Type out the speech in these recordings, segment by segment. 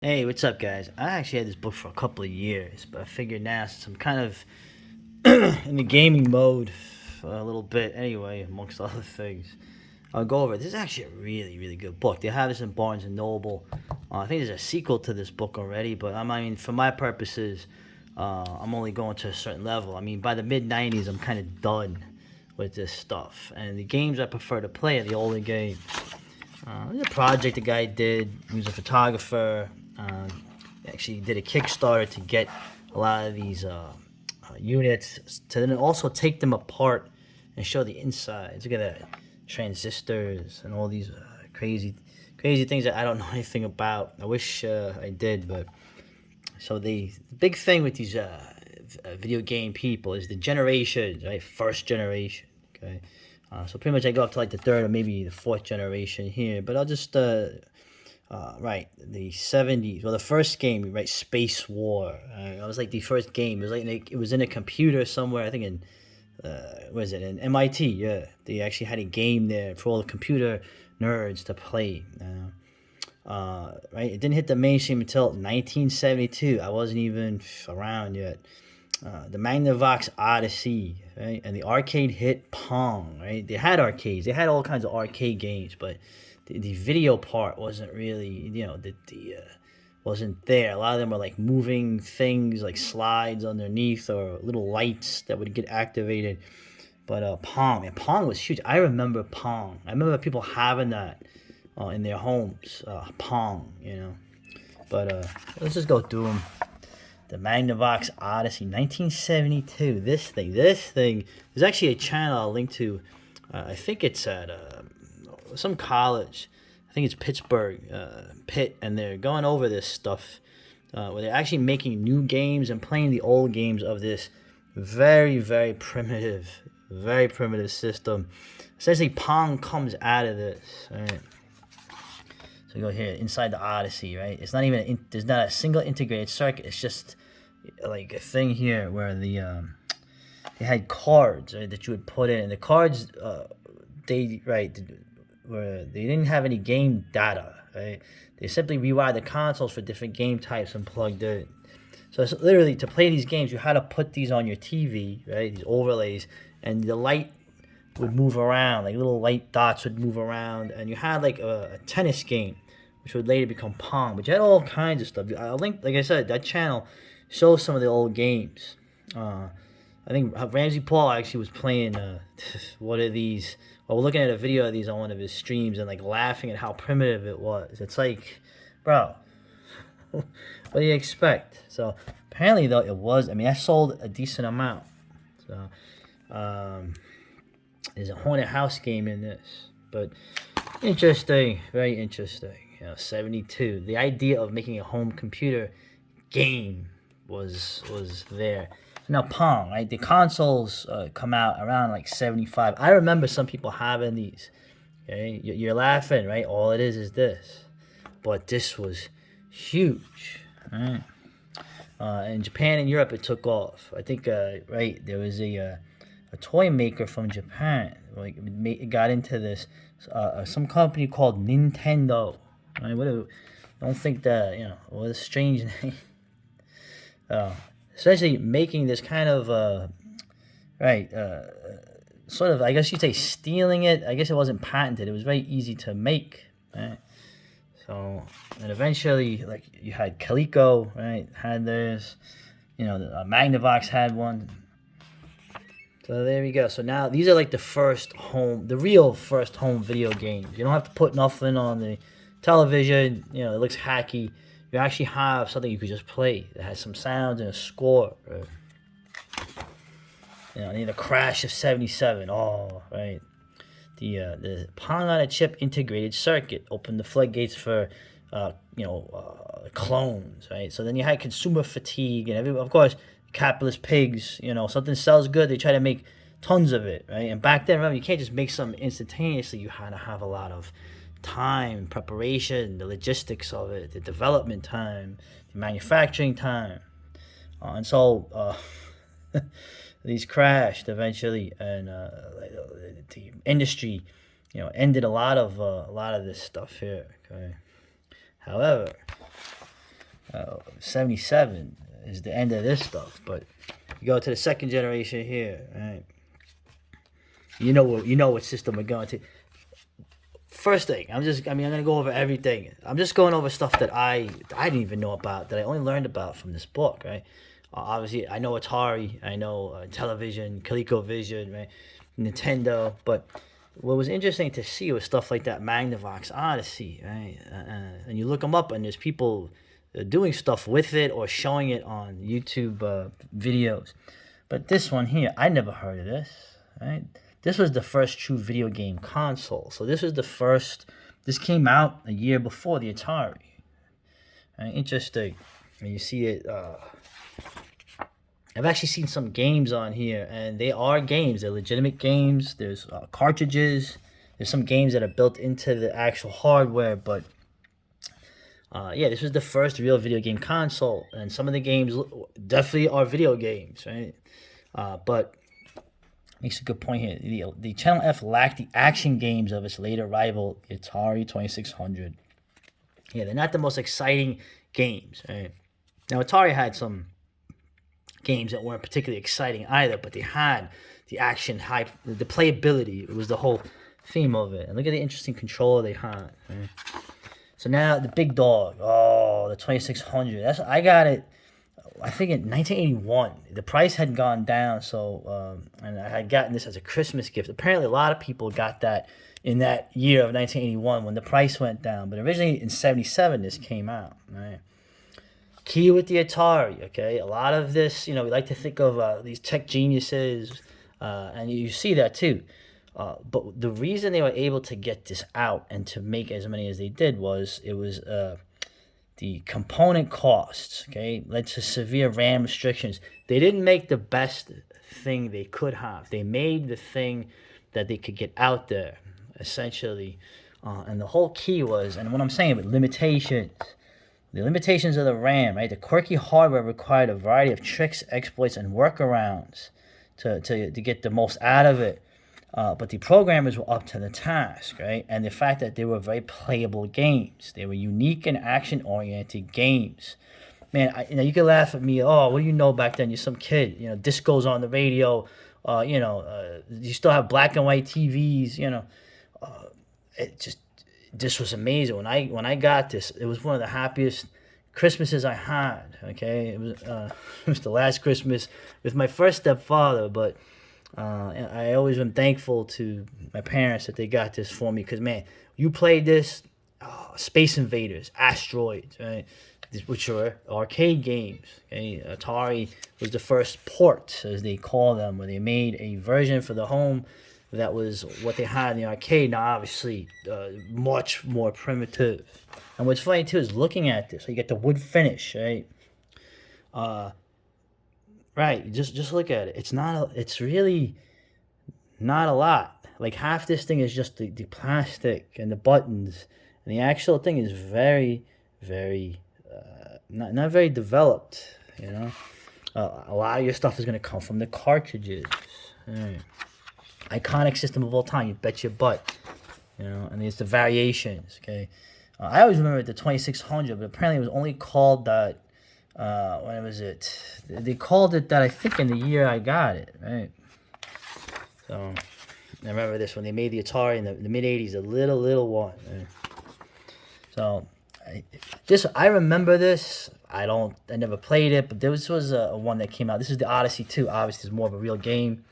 Hey, what's up, guys? I actually had this book for a couple of years, but I figured now since I'm kind of in the gaming mode for a little bit anyway, amongst other things, I'll go over it. This is actually a really, really good book. They have this in Barnes and Noble. I think there's a sequel to this book already, but I mean, for my purposes, I'm only going to a certain level. I mean, by the mid '90s, I'm kind of done with this stuff, and the games I prefer to play are the older games. There's a project the guy did. He was a photographer. Actually did a Kickstarter to get a lot of these units to then also take them apart and show the insides. Look at that, transistors and all these crazy things that I don't know anything about. I wish I did, but so the big thing with these video game people is the generations, right? First generation, okay. So pretty much I go up to like the third or maybe the fourth generation here, but I'll just right, the '70s. Well, the first game, right, Space War. It was like the first game. It was like it was in a computer somewhere. I think in what is it, in MIT? Yeah, they actually had a game there for all the computer nerds to play. Right, it didn't hit the mainstream until 1972. I wasn't even around yet. The Magnavox Odyssey, right, and the arcade hit Pong, right? They had arcades, they had all kinds of arcade games, but the video part wasn't really, wasn't there. A lot of them were like moving things, like slides underneath or little lights that would get activated. But Pong, man, Pong was huge. I remember Pong. I remember people having that in their homes. Pong, you know. But let's just go through them. The Magnavox Odyssey, 1972. This thing. There's actually a channel I'll link to. I think it's at some college. I think it's Pittsburgh, Pitt, and they're going over this stuff where they're actually making new games and playing the old games of this very primitive system. Essentially, Pong comes out of this. Right? So you go here inside the Odyssey, right? It's not even there's not a single integrated circuit. It's just like a thing here where they had cards, right, that you would put in, and the cards where they didn't have any game data, right? They simply rewired the consoles for different game types and plugged in. So it's literally to play these games, you had to put these on your TV, right? These overlays, and the light would move around, like little light dots would move around, and you had like a tennis game, which would later become Pong. But you had all kinds of stuff. I'll link, like I said, that channel shows some of the old games. I think Ramsey Paul actually was playing what are these? Well, we're looking at a video of these on one of his streams and like laughing at how primitive it was. It's like, bro, what do you expect? So apparently though it was. I mean, I sold a decent amount. So there's a haunted house game in this, but interesting, very interesting. 72. The idea of making a home computer game was there. Now Pong, right? The consoles come out around like 75. I remember some people having these. Okay, you're laughing, right? All it is this, but this was huge. Right? In Japan and Europe, it took off. I think, right, there was a toy maker from Japan. Like, it got into this. Some company called Nintendo. Right? Don't think that, what a strange name. Essentially making this kind of, right, sort of, I guess you'd say stealing it. I guess it wasn't patented. It was very easy to make. Right? So, and eventually, like, you had Coleco, right, had this. The Magnavox had one. So there we go. So now these are like the real first home video games. You don't have to put nothing on the television. It looks hacky. You actually have something you could just play that has some sounds and a score. Right? I need a Crash of '77. Oh, right. The Pong on a chip integrated circuit opened the floodgates for clones, right? So then you had consumer fatigue and of course, capitalist pigs. Something sells good, they try to make tons of it, right? And back then, remember, you can't just make something instantaneously. You had to have a lot of time, preparation, the logistics of it, the development time, the manufacturing time, and so these crashed eventually, and the industry, ended a lot of this stuff here. Okay, however, '77 is the end of this stuff. But you go to the second generation here, right? You know what system we're going to. First thing, I'm gonna go over everything. I'm just going over stuff that I didn't even know about, that I only learned about from this book, right? Obviously, I know Atari, I know television, ColecoVision, right? Nintendo, but what was interesting to see was stuff like that Magnavox Odyssey, right? And you look them up, and there's people doing stuff with it or showing it on YouTube videos. But this one here, I never heard of this, right? This was the first true video game console. So this was the first. This came out a year before the Atari. Right? Interesting. And you see it. I've actually seen some games on here, and they are games. They're legitimate games. There's cartridges. There's some games that are built into the actual hardware. But yeah, this was the first real video game console, and some of the games definitely are video games, right? But makes a good point here. The Channel F lacked the action games of its later rival, Atari 2600. Yeah, they're not the most exciting games, right? Now, Atari had some games that weren't particularly exciting either, but they had the action, the playability. It was the whole theme of it. And look at the interesting controller they had. Right? So now the big dog, the 2600. I got it. I think in 1981, the price had gone down, so and I had gotten this as a Christmas gift. Apparently, a lot of people got that in that year of 1981 when the price went down. But originally in '77, this came out. Right. Key with the Atari, okay? A lot of this, we like to think of these tech geniuses, and you see that too. But the reason they were able to get this out and to make as many as they did was the component costs, okay, led to severe RAM restrictions. They didn't make the best thing they could have. They made the thing that they could get out there, essentially. And the whole key was, and what I'm saying about limitations, the limitations of the RAM, right? The quirky hardware required a variety of tricks, exploits, and workarounds to get the most out of it. But the programmers were up to the task, right? And the fact that they were very playable games. They were unique and action-oriented games. Man, you can laugh at me. Oh, what do you know back then? You're some kid. Discos on the radio. You still have black and white TVs. This was amazing. When I got this, it was one of the happiest Christmases I had. Okay, it was the last Christmas with my first stepfather, but. I always am thankful to my parents that they got this for me because, man, you played this, Space Invaders, Asteroids, right? Which are arcade games. Okay? Atari was the first port, as they call them, where they made a version for the home that was what they had in the arcade. Now, obviously, much more primitive. And what's funny, too, is looking at this. So you get the wood finish, right? Right, just look at it. It's really not a lot. Like half this thing is just the plastic and the buttons, and the actual thing is very, very not very developed. A lot of your stuff is gonna come from the cartridges. Right. Iconic system of all time. You bet your butt. And there's the variations. Okay, I always remember the 2600, but apparently it was only called that. When was it? They called it that, I think, in the year I got it, right? So, I remember this when they made the Atari in the mid-'80s, a little one. Right? So, I remember this. I never played it, but this was a one that came out. This is the Odyssey 2. Obviously, it's more of a real game.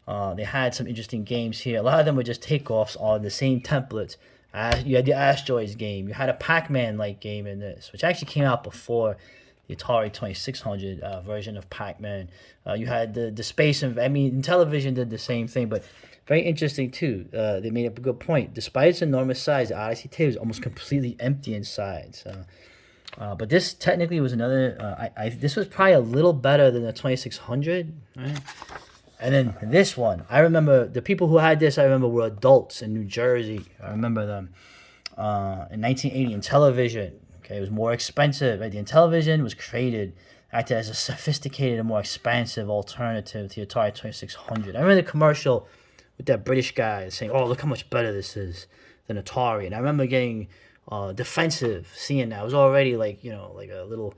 They had some interesting games here. A lot of them were just takeoffs on the same templates. You had the Asteroids game. You had a Pac-Man-like game in this, which actually came out before the Atari 2600 version of Pac-Man. You had the space, and television did the same thing, but very interesting too. They made up a good point. Despite its enormous size, the Odyssey 2 is almost completely empty inside. So, but this technically was another. This was probably a little better than the 2600, right? And then this one, I remember the people who had this. I remember were adults in New Jersey. I remember them in 1980 in television. Okay, it was more expensive. Right? The Intellivision was created, acted as a sophisticated and more expansive alternative to the Atari 2600. I remember the commercial with that British guy saying, "Oh, look how much better this is than Atari." And I remember getting defensive. Seeing that, I was already like, like a little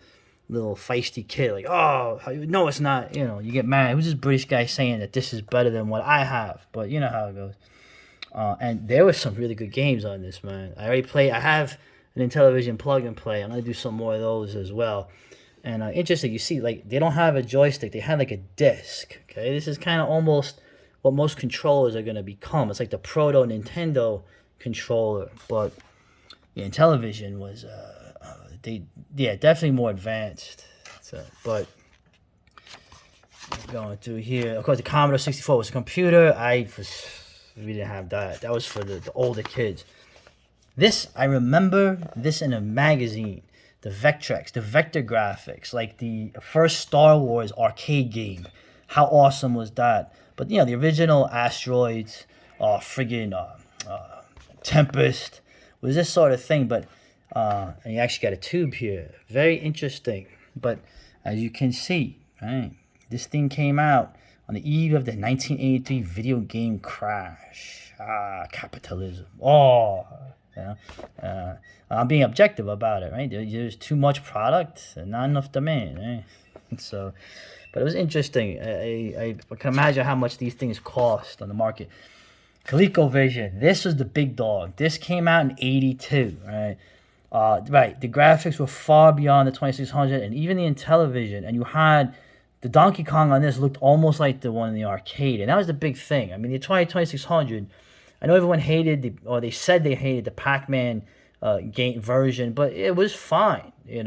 feisty kid. Like, oh, no, it's not. You get mad. Who's this British guy saying that this is better than what I have? But you know how it goes. And there were some really good games on this, man. I already played. I have an Intellivision plug and play. I'm gonna do some more of those as well. And interesting, you see, like they don't have a joystick; they have like a disc. Okay, this is kind of almost what most controllers are gonna become. It's like the proto Nintendo controller, but Intellivision was definitely more advanced. So, but going through here, of course, the Commodore 64 was a computer. We didn't have that. That was for the older kids. I remember this in a magazine. The Vectrex, the vector graphics, like the first Star Wars arcade game. How awesome was that? But the original Asteroids, Tempest, was this sort of thing. But and you actually got a tube here. Very interesting. But as you can see, right, this thing came out on the eve of the 1983 video game crash. Capitalism. I'm being objective about it, right? There's too much product and not enough demand, right? So, but it was interesting. I can imagine how much these things cost on the market. ColecoVision, this was the big dog. This came out in '82, right? The graphics were far beyond the 2600 and even the Intellivision, and you had the Donkey Kong on this looked almost like the one in the arcade, and that was the big thing. I mean, the Atari 2600. I know everyone they said they hated the Pac-Man game version, but it was fine. It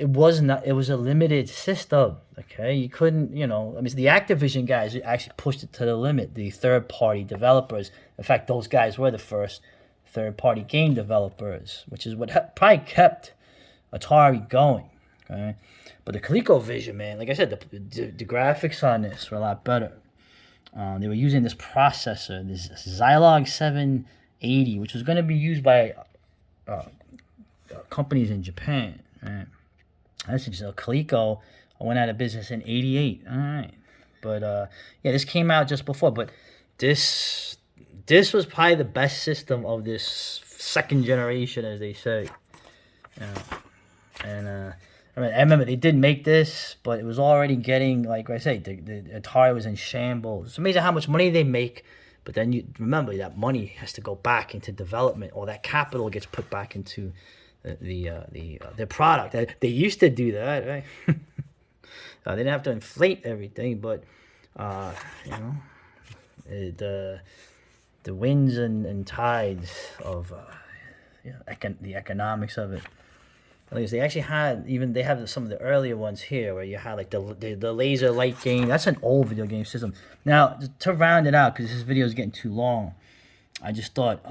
was a limited system. Okay, you couldn't. The Activision guys actually pushed it to the limit. The third-party developers. In fact, those guys were the first third-party game developers, which is what probably kept Atari going. Okay, but the ColecoVision, man, like I said, the graphics on this were a lot better. They were using this processor, this Zilog 780, which was going to be used by companies in Japan. Right? That's just Coleco went out of business in '88. All right, but this came out just before. But this was probably the best system of this second generation, as they say. I remember they did make this, but it was already getting, like I say, the Atari was in shambles. It's amazing how much money they make, but then you remember that money has to go back into development, or that capital gets put back into their product. They used to do that, right? They didn't have to inflate everything, but the winds and tides of the economics of it. They actually they have some of the earlier ones here where you had like the laser light game. That's an old video game system. Now, to round it out, because this video is getting too long, I just thought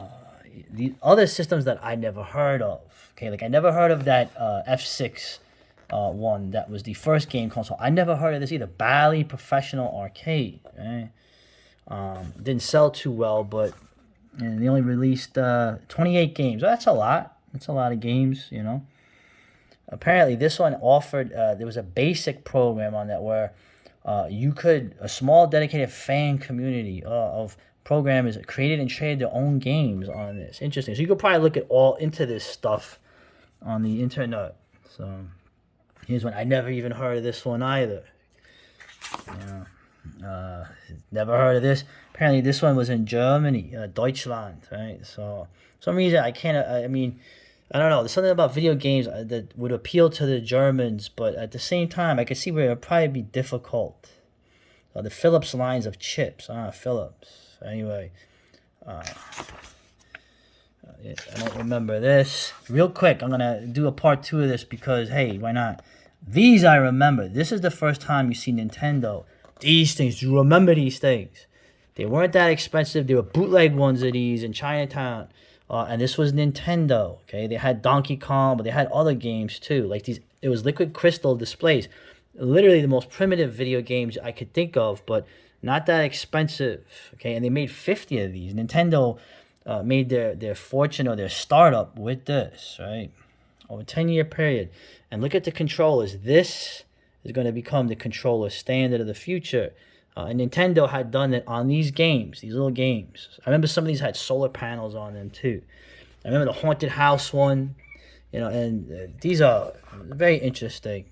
the other systems that I never heard of. Okay, like I never heard of that F6 one that was the first game console. I never heard of this either. Bally Professional Arcade. Right? Didn't sell too well, but they only released 28 games. Well, that's a lot. That's a lot of games, Apparently, this one offered, there was a basic program on that where a small dedicated fan community of programmers created and traded their own games on this. Interesting. So you could probably look at all into this stuff on the internet. So here's one. I never even heard of this one either. Never heard of this. Apparently, this one was in Germany, Deutschland, right? So for some reason, I don't know. There's something about video games that would appeal to the Germans, but at the same time, I could see where it would probably be difficult. The Philips lines of chips. Philips. Anyway, I don't remember this. Real quick, I'm going to do a part 2 of this because, hey, why not? These I remember. This is the first time you see Nintendo. These things, you remember these things. They weren't that expensive. They were bootleg ones of these in Chinatown. And this was Nintendo, okay? They had Donkey Kong, but they had other games too. Like these, it was liquid crystal displays. Literally the most primitive video games I could think of, but not that expensive, okay? And they made 50 of these. Nintendo made their fortune or their startup with this, right? Over a 10-year period. And look at the controllers. This is going to become the controller standard of the future. And Nintendo had done it on these games, these little games. I remember some of these had solar panels on them too. I remember the haunted house one. And these are very interesting.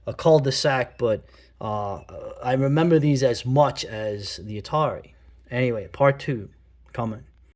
A cul-de-sac, but I remember these as much as the Atari. Anyway, part 2 coming.